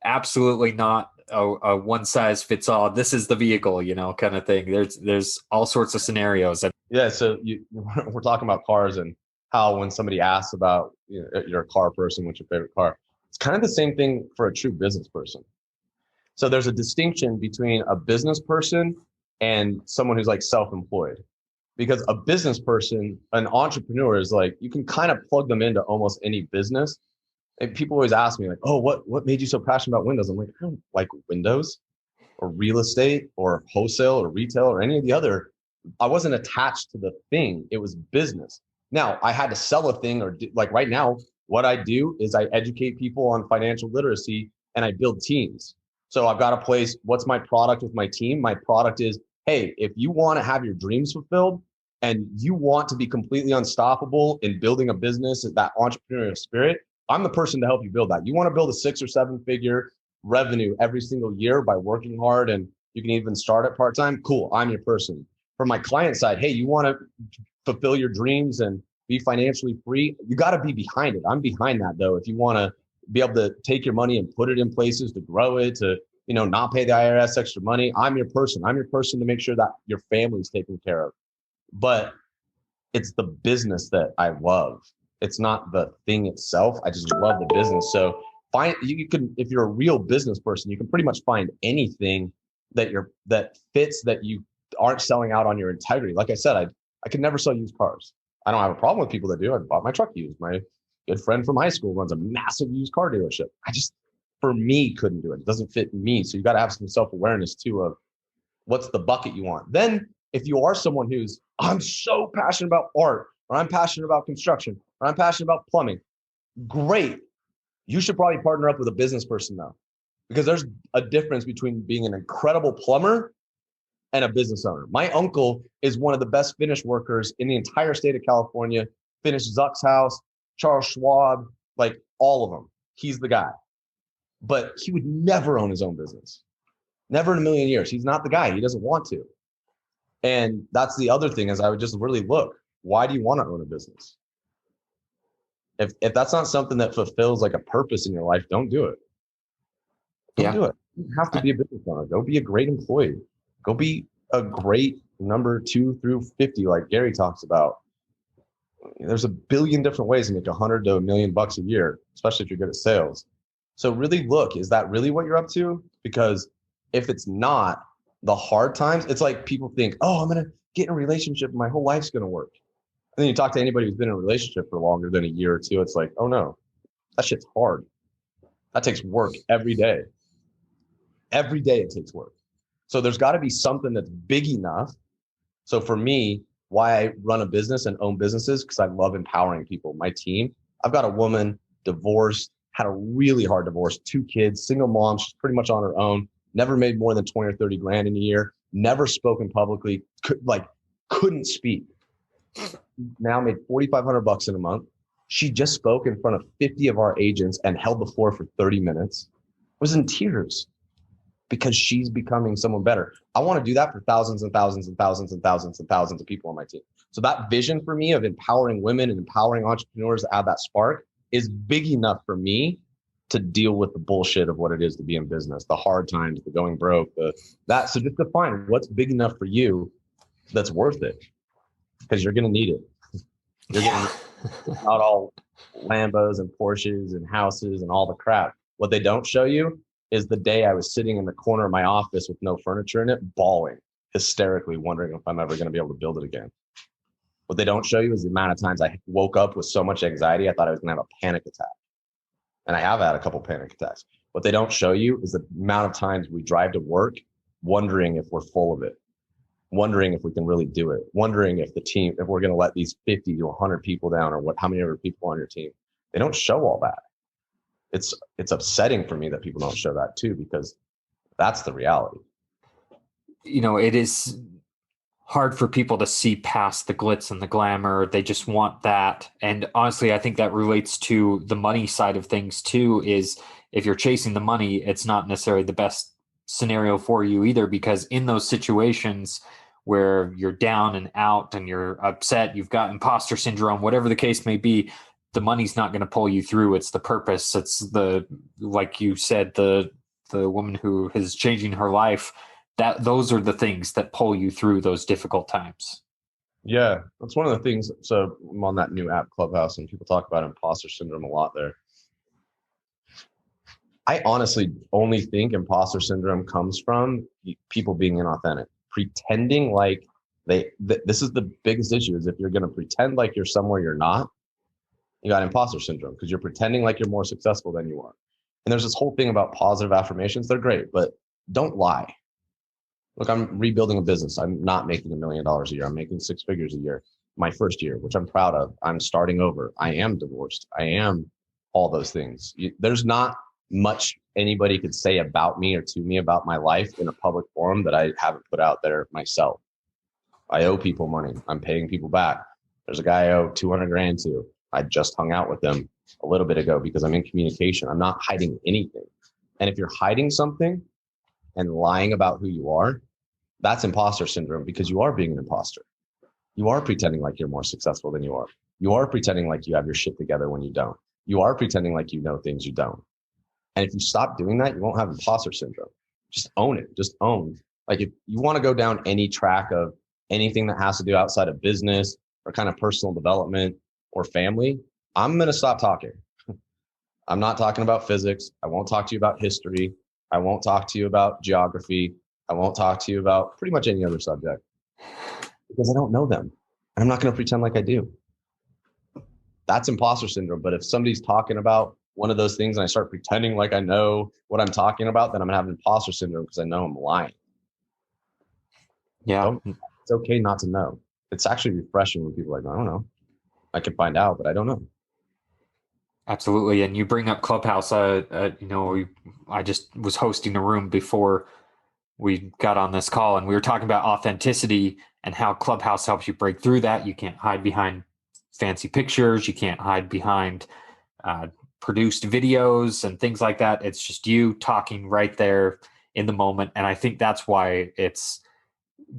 absolutely not a one size fits all. This is the vehicle, you know, kind of thing. There's all sorts of scenarios. Yeah. So we're talking about cars and how when somebody asks about, you know, you're a car person, what's your favorite car? It's kind of the same thing for a true business person. So there's a distinction between a business person and someone who's like self-employed, because a business person, an entrepreneur is like, you can kind of plug them into almost any business. And people always ask me like, oh, what made you so passionate about windows? I'm like, I don't like windows or real estate or wholesale or retail or any of the other. I wasn't attached to the thing. It was business. Now I had to sell a thing like right now, what I do is I educate people on financial literacy and I build teams. So I've got a place. What's my product with my team? My product is, hey, if you want to have your dreams fulfilled and you want to be completely unstoppable in building a business, that entrepreneurial spirit, I'm the person to help you build that. You want to build a 6 or 7 figure revenue every single year by working hard, and you can even start at part-time. Cool. I'm your person. From my client side, hey, you want to fulfill your dreams and be financially free. You got to be behind it. I'm behind that though. If you want to be able to take your money and put it in places to grow it, to, not pay the IRS extra money, I'm your person. I'm your person to make sure that your family's taken care of. But it's the business that I love. It's not the thing itself. I just love the business. So you can, if you're a real business person, you can pretty much find anything that fits, that you aren't selling out on your integrity. Like I said, I could never sell used cars. I don't have a problem with people that do. I bought my truck used. My good friend from high school runs a massive used car dealership. For me, couldn't do it. It doesn't fit me. So you got to have some self-awareness too of what's the bucket you want. Then if you are someone who's, I'm so passionate about art, or I'm passionate about construction, or I'm passionate about plumbing, great. You should probably partner up with a business person though, because there's a difference between being an incredible plumber and a business owner. My uncle is one of the best finish workers in the entire state of California. Finished Zuck's house, Charles Schwab, like all of them. He's the guy. But he would never own his own business. Never in a million years. He's not the guy. He doesn't want to. And that's the other thing, is I would just really look, why do you want to own a business? If that's not something that fulfills like a purpose in your life, don't do it. Don't do it. You have to be a business owner. Go be a great employee. Go be a great number 2 through 50, like Gary talks about. There's a billion different ways to make $100 to $1 million a year, especially if you're good at sales. So really look, is that really what you're up to? Because if it's not, the hard times, it's like people think, oh, I'm going to get in a relationship and my whole life's going to work. And then you talk to anybody who's been in a relationship for longer than a year or two, it's like, oh no, that shit's hard. That takes work every day. Every day it takes work. So there's got to be something that's big enough. So for me, why I run a business and own businesses, because I love empowering people. My team, I've got a woman, divorced, had a really hard divorce, 2 kids, single mom, she's pretty much on her own, never made more than 20 or 30 grand in a year, never spoken publicly, couldn't speak. Now made $4,500 in a month. She just spoke in front of 50 of our agents and held the floor for 30 minutes. Was in tears because she's becoming someone better. I want to do that for thousands and thousands and thousands and thousands and thousands of people on my team. So that vision for me of empowering women and empowering entrepreneurs to add that spark is big enough for me to deal with the bullshit of what it is to be in business, the hard times, the going broke, So just define what's big enough for you that's worth it, because you're going to need it. You're going to not all Lambos and Porsches and houses and all the crap. What they don't show you is the day I was sitting in the corner of my office with no furniture in it, bawling, hysterically, wondering if I'm ever going to be able to build it again. What they don't show you is the amount of times I woke up with so much anxiety, I thought I was going to have a panic attack. And I have had a couple panic attacks. What they don't show you is the amount of times we drive to work wondering if we're full of it, wondering if we can really do it, wondering if if we're going to let these 50 to 100 people down, or how many other people on your team. They don't show all that. It's upsetting for me that people don't show that too, because that's the reality. It is hard for people to see past the glitz and the glamour. They just want that. And honestly, I think that relates to the money side of things too, is if you're chasing the money, it's not necessarily the best scenario for you either, because in those situations where you're down and out and you're upset, you've got imposter syndrome, whatever the case may be, the money's not going to pull you through. It's the purpose. It's like you said, the woman who is changing her life, those are the things that pull you through those difficult times. Yeah, that's one of the things. So I'm on that new app, Clubhouse, and people talk about imposter syndrome a lot there. I honestly only think imposter syndrome comes from people being inauthentic, pretending like this is the biggest issue, is if you're going to pretend like you're somewhere you're not, you got imposter syndrome, because you're pretending like you're more successful than you are. And there's this whole thing about positive affirmations. They're great, but don't lie. Look, I'm rebuilding a business. I'm not making $1 million a year. I'm making 6 figures a year. My first year, which I'm proud of. I'm starting over. I am divorced. I am all those things. There's not much anybody could say about me or to me about my life in a public forum that I haven't put out there myself. I owe people money. I'm paying people back. There's a guy I owe 200 grand to. I just hung out with them a little bit ago because I'm in communication. I'm not hiding anything. And if you're hiding something and lying about who you are, that's imposter syndrome, because you are being an imposter. You are pretending like you're more successful than you are. You are pretending like you have your shit together when you don't. You are pretending like you know things you don't. And if you stop doing that, you won't have imposter syndrome. Just own it. Just own. Like if you want to go down any track of anything that has to do outside of business or kind of personal development or family, I'm going to stop talking. I'm not talking about physics. I won't talk to you about history. I won't talk to you about geography. I won't talk to you about pretty much any other subject because I don't know them. I'm not going to pretend like I do. That's imposter syndrome. But if somebody's talking about one of those things and I start pretending like I know what I'm talking about, then I'm going to have imposter syndrome because I know I'm lying. Yeah. It's okay not to know. It's actually refreshing when people are like, I don't know. I can find out, but I don't know. Absolutely. And you bring up Clubhouse. I just was hosting a room before we got on this call, and we were talking about authenticity and how Clubhouse helps you break through that. You can't hide behind fancy pictures. You can't hide behind produced videos and things like that. It's just you talking right there in the moment. And I think that's why it's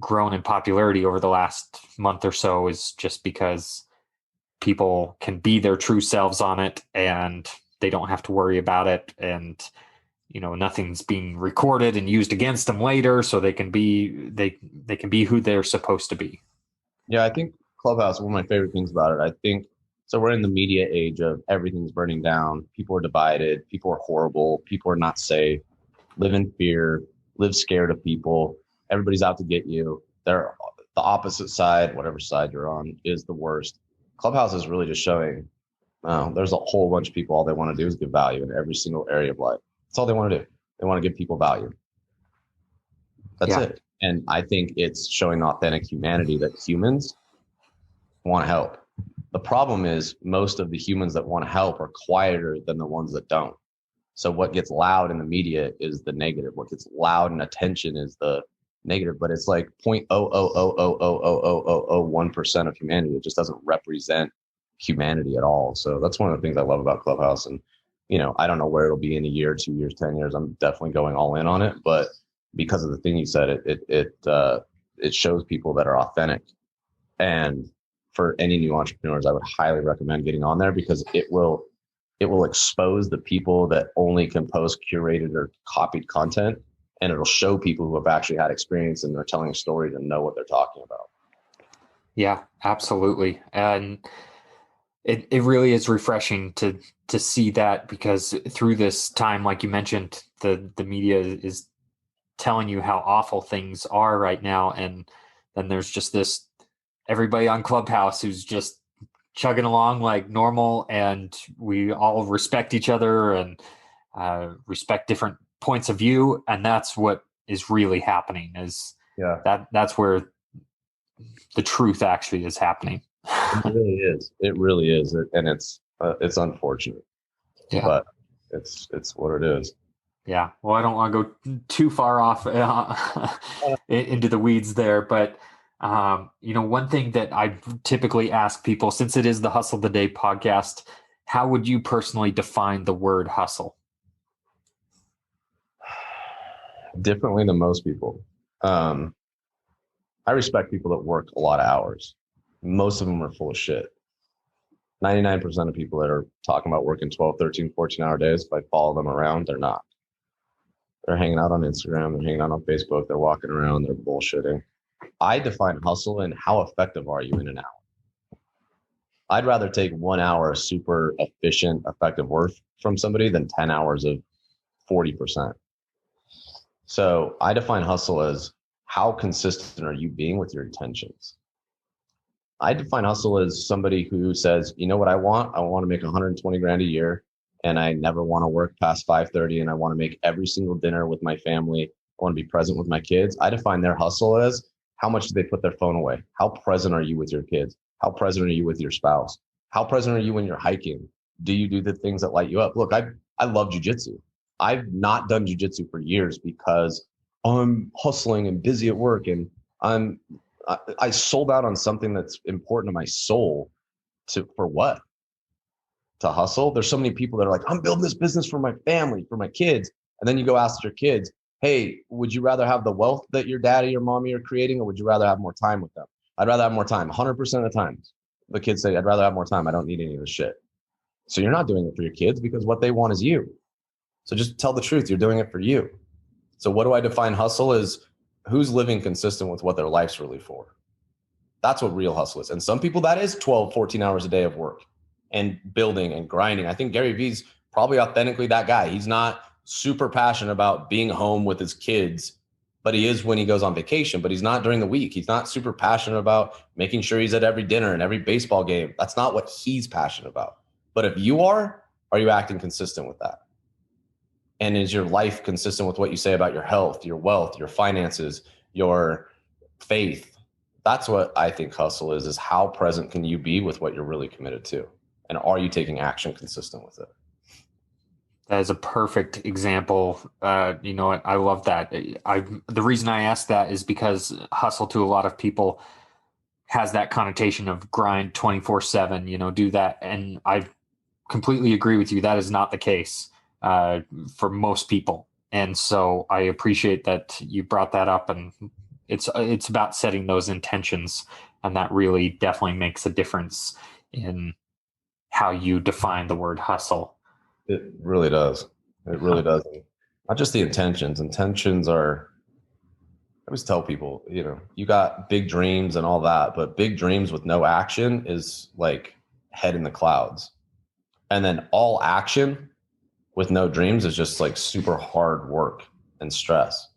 grown in popularity over the last month or so, is just because people can be their true selves on it and they don't have to worry about it. And, nothing's being recorded and used against them later. So they can be who they're supposed to be. Yeah. I think Clubhouse, one of my favorite things about it, I think, so we're in the media age of everything's burning down. People are divided. People are horrible. People are not safe. Live in fear, live scared of people. Everybody's out to get you. They're the opposite side, whatever side you're on, is the worst. Clubhouse is really just showing there's a whole bunch of people. All they want to do is give value in every single area of life. That's all they want to do. They want to give people value. That's it. And I think it's showing authentic humanity that humans want to help. The problem is most of the humans that want to help are quieter than the ones that don't. So what gets loud in the media is the negative. What gets loud in attention is the negative, but it's like 0.000000001% of humanity. It just doesn't represent humanity at all. So that's one of the things I love about Clubhouse. And, I don't know where it'll be in a year, 2 years, 10 years. I'm definitely going all in on it. But because of the thing you said, it shows people that are authentic. And for any new entrepreneurs, I would highly recommend getting on there because it will expose the people that only can post curated or copied content, and it'll show people who have actually had experience and they're telling a story to know what they're talking about. Yeah, absolutely. And it really is refreshing to see that, because through this time, like you mentioned, the media is telling you how awful things are right now. And then there's just this everybody on Clubhouse who's just chugging along like normal, and we all respect each other and respect different points of view. And that's what is really happening, is that's where the truth actually is happening. It really is. And it's unfortunate, but it's what it is. Yeah. Well, I don't want to go too far off into the weeds there, but one thing that I typically ask people, since it is the Hustle the Day podcast, how would you personally define the word hustle? Differently than most people. I respect people that work a lot of hours. Most of them are full of shit. 99% of people that are talking about working 12, 13, 14-hour days, if I follow them around, they're not. They're hanging out on Instagram. They're hanging out on Facebook. They're walking around. They're bullshitting. I define hustle and how effective are you in an hour. I'd rather take 1 hour of super efficient, effective work from somebody than 10 hours of 40%. So I define hustle as how consistent are you being with your intentions. I define hustle as somebody who says, you know what I want? I want to make 120 grand a year, and I never want to work past 5:30, and I want to make every single dinner with my family. I want to be present with my kids. I define their hustle as how much do they put their phone away? How present are you with your kids? How present are you with your spouse? How present are you when you're hiking? Do you do the things that light you up? Look, I love jujitsu. I've not done jujitsu for years because I'm hustling and busy at work, and I sold out on something that's important to my soul. For what? To hustle? There's so many people that are like, I'm building this business for my family, for my kids. And then you go ask your kids, hey, would you rather have the wealth that your daddy or mommy are creating, or would you rather have more time with them? I'd rather have more time 100% of the time. The kids say, I'd rather have more time. I don't need any of this shit. So you're not doing it for your kids because what they want is you. So just tell the truth. You're doing it for you. So what do I define hustle is who's living consistent with what their life's really for. That's what real hustle is. And some people, that is 12, 14 hours a day of work and building and grinding. I think Gary Vee's probably authentically that guy. He's not super passionate about being home with his kids, but he is when he goes on vacation, but he's not during the week. He's not super passionate about making sure he's at every dinner and every baseball game. That's not what he's passionate about. But if you are you acting consistent with that? And is your life consistent with what you say about your health, your wealth, your finances, your faith? That's what I think hustle is how present can you be with what you're really committed to? And are you taking action consistent with it? That is a perfect example. You know what? I love that. The reason I asked that is because hustle to a lot of people has that connotation of grind 24/7, you know, do that. And I completely agree with you. That is not the case for most people. And so I appreciate that you brought that up, and it's about setting those intentions. And that really definitely makes a difference in how you define the word hustle. It really does. It really does. Not just the intentions. Intentions are, I always tell people, you know, you got big dreams and all that, but big dreams with no action is like head in the clouds. And then all action with no dreams is just like super hard work and stress.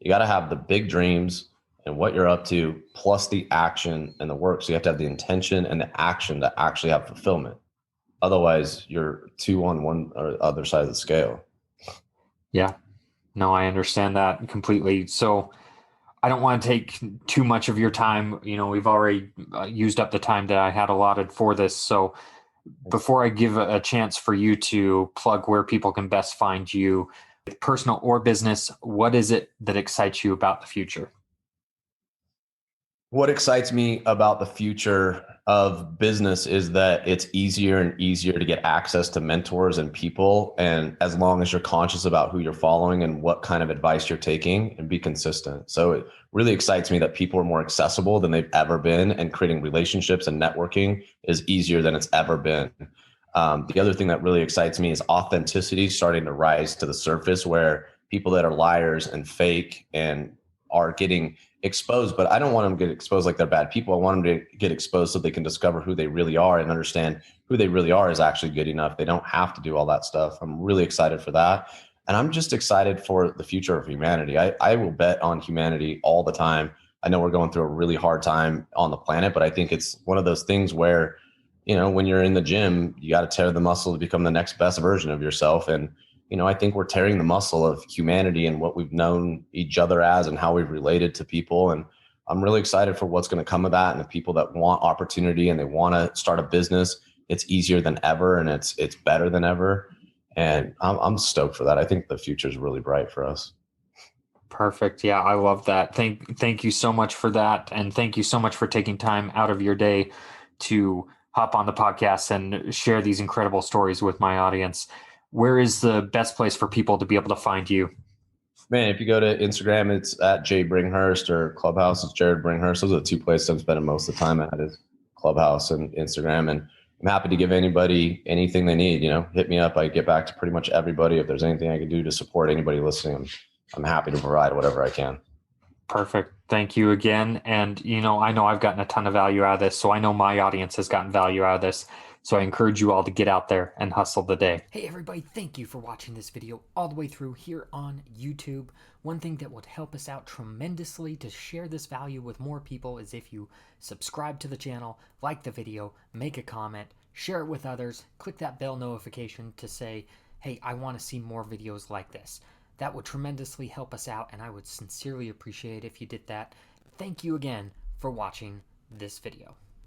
You got to have the big dreams and what you're up to, plus the action and the work. So you have to have the intention and the action to actually have fulfillment. Otherwise, you're two on one or other side of the scale. Yeah, no, I understand that completely. So I don't want to take too much of your time. You know, we've already used up the time that I had allotted for this. So before I give a chance for you to plug where people can best find you, personal or business, what is it that excites you about the future? What excites me about the future of business is that it's easier and easier to get access to mentors and people. And as long as you're conscious about who you're following and what kind of advice you're taking and be consistent. So it really excites me that people are more accessible than they've ever been, and creating relationships and networking is easier than it's ever been. The other thing that really excites me is authenticity starting to rise to the surface, where people that are liars and fake and are getting exposed, but I don't want them to get exposed like they're bad people. I want them to get exposed so they can discover who they really are and understand who they really are is actually good enough. They don't have to do all that stuff. I'm really excited for that. And I'm just excited for the future of humanity. I will bet on humanity all the time. I know we're going through a really hard time on the planet, but I think it's one of those things where, you know, when you're in the gym, you got to tear the muscle to become the next best version of yourself. And you know, I think we're tearing the muscle of humanity and what we've known each other as and how we've related to people. And I'm really excited for what's going to come of that. And the people that want opportunity and they want to start a business, it's easier than ever and it's better than ever. And I'm stoked for that. I think the future is really bright for us. Perfect. Yeah, I love that. Thank you so much for that. And thank you so much for taking time out of your day to hop on the podcast and share these incredible stories with my audience. Where is the best place for people to be able to find you? Man, if you go to Instagram, it's at J Bringhurst, or Clubhouse, it's Jared Bringhurst. Those are the two places I'm spending most of the time at, is Clubhouse and Instagram. And I'm happy to give anybody anything they need. You know, hit me up. I get back to pretty much everybody. If there's anything I can do to support anybody listening, I'm happy to provide whatever I can. Perfect. Thank you again. And, you know I've gotten a ton of value out of this. So I know my audience has gotten value out of this. So I encourage you all to get out there and hustle the day. Hey everybody, thank you for watching this video all the way through here on YouTube. One thing that would help us out tremendously to share this value with more people is if you subscribe to the channel, like the video, make a comment, share it with others, click that bell notification to say, hey, I want to see more videos like this. That would tremendously help us out, and I would sincerely appreciate if you did that. Thank you again for watching this video.